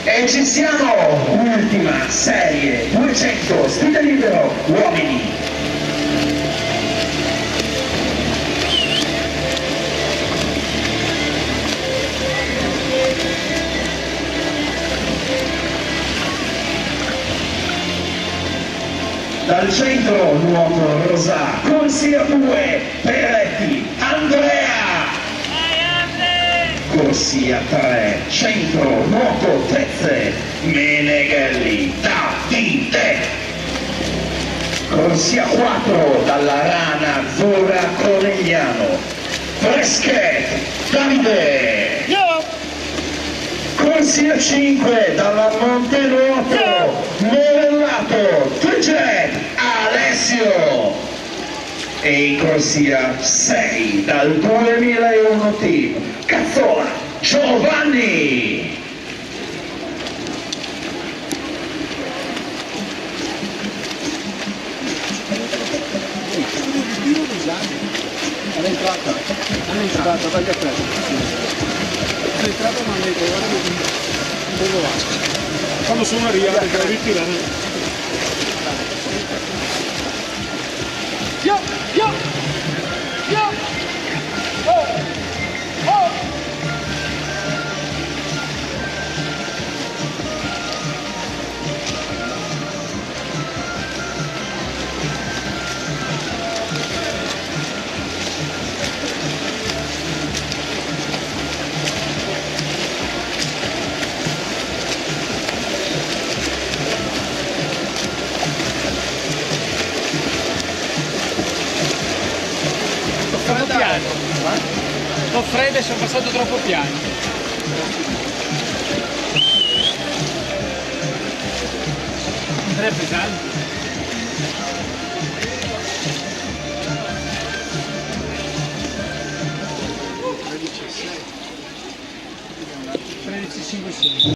E ci siamo, ultima serie 200 stile libero uomini. Dal centro nuoto rosa, corsia 2, Peretti, Andrea. Corsia 3, centro nuoto Tezze, Meneghelli, Davide. Corsia 4, dalla rana azzurra Conegliano, Freschet, Davide. Corsia 5, dalla Montenuoto, Morellato, Tuget, Alessio. E in corsia 6 dal 2001 team Cazzola, Giovanni. All'entrata, taglia presto. All'entrata non mi trovo, quando sono a Ria, perché la ritirano. Yo! Oh! Ho freddo e sono passato troppo piano. Non è pesante.